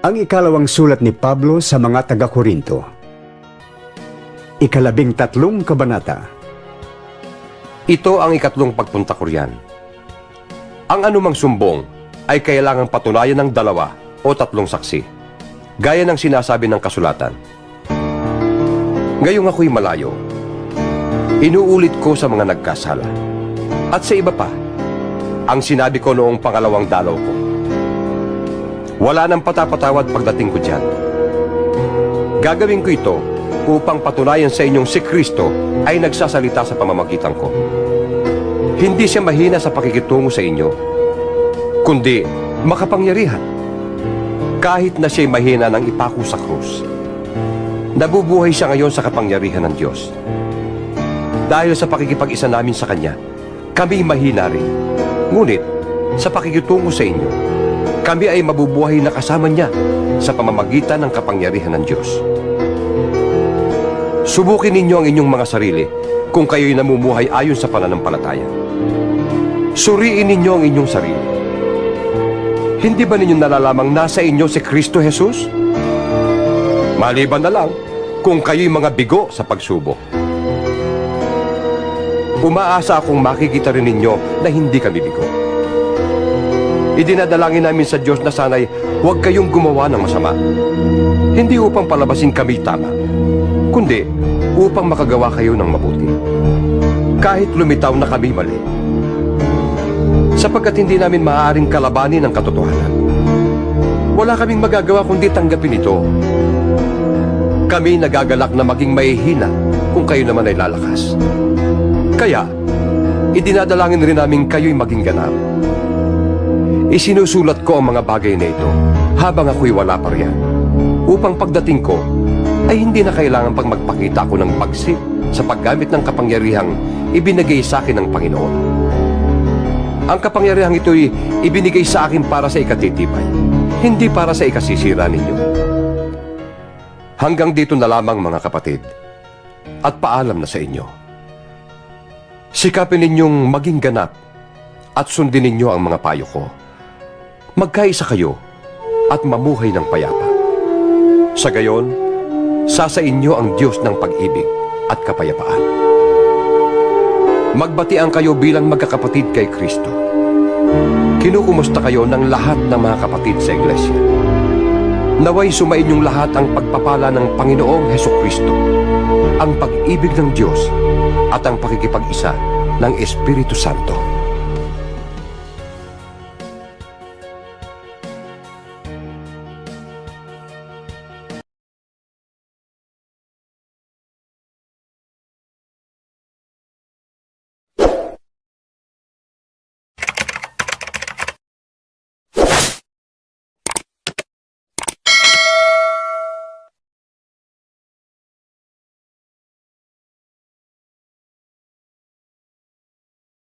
Ang ikalawang sulat ni Pablo sa mga taga-Korinto. Ikalabing-tatlong kabanata. Ito ang ikatlong pagpunta ko riyan. Ang anumang sumbong ay kailangang patunayan ng 2 o 3 saksi, gaya ng sinasabi ng kasulatan. Ngayong ako'y malayo, inuulit ko sa mga nagkasala. At sa iba pa, ang sinabi ko noong pangalawang dalaw ko. Wala nang patapatawad pagdating ko diyan. Gagawin ko ito upang patunayan sa inyong si Kristo ay nagsasalita sa pamamagitan ko. Hindi siya mahina sa pakikitungo sa inyo, kundi makapangyarihan. Kahit na siya'y mahina ng ipako sa krus, nabubuhay siya ngayon sa kapangyarihan ng Diyos. Dahil sa pakikipag-isa namin sa Kanya, kami mahina rin. Ngunit, sa pakikitungo sa inyo, kami ay mabubuhay na kasama niya sa pamamagitan ng kapangyarihan ng Diyos. Subukin ninyo ang inyong mga sarili kung kayo'y namumuhay ayon sa pananampalataya. Suriin ninyo ang inyong sarili. Hindi ba ninyo nalalamang nasa inyo si Kristo Jesus? Maliban na lang kung kayo'y mga bigo sa pagsubok. Umaasa akong makikita rin ninyo na hindi kami bigo. Idinadalangin namin sa Diyos na sana'y huwag kayong gumawa ng masama. Hindi upang palabasin kami tama, kundi upang makagawa kayo ng mabuti. Kahit lumitaw na kami mali. Sapagkat hindi namin maaaring kalabanin ang katotohanan. Wala kaming magagawa kundi tanggapin ito. Kami nagagalak na maging mahihina kung kayo naman ay lalakas. Kaya, idinadalangin rin namin kayo'y maging ganap. Isinusulat ko ang mga bagay na ito habang ako'y wala pa riyan, upang pagdating ko ay hindi na kailangan pang magpakita ako ng pagsip sa paggamit ng kapangyarihang ibinigay sa akin ng Panginoon. Ang kapangyarihang ito'y ibinigay sa akin para sa ikatitibay, hindi para sa ikasisira ninyo. Hanggang dito na lamang mga kapatid, at paalam na sa inyo. Sikapin ninyong maging ganap at sundin ninyo ang mga payo ko. Magkaisa kayo at mamuhay ng payapa. Sa gayon, sasa inyo ang Diyos ng pag-ibig at kapayapaan. Magbatian kayo bilang magkakapatid kay Kristo. Kinukumusta kayo ng lahat ng mga kapatid sa iglesia. Naway sumain yung lahat ang pagpapala ng Panginoong Hesukristo, ang pag-ibig ng Diyos at ang pakikipag-isa ng Espiritu Santo.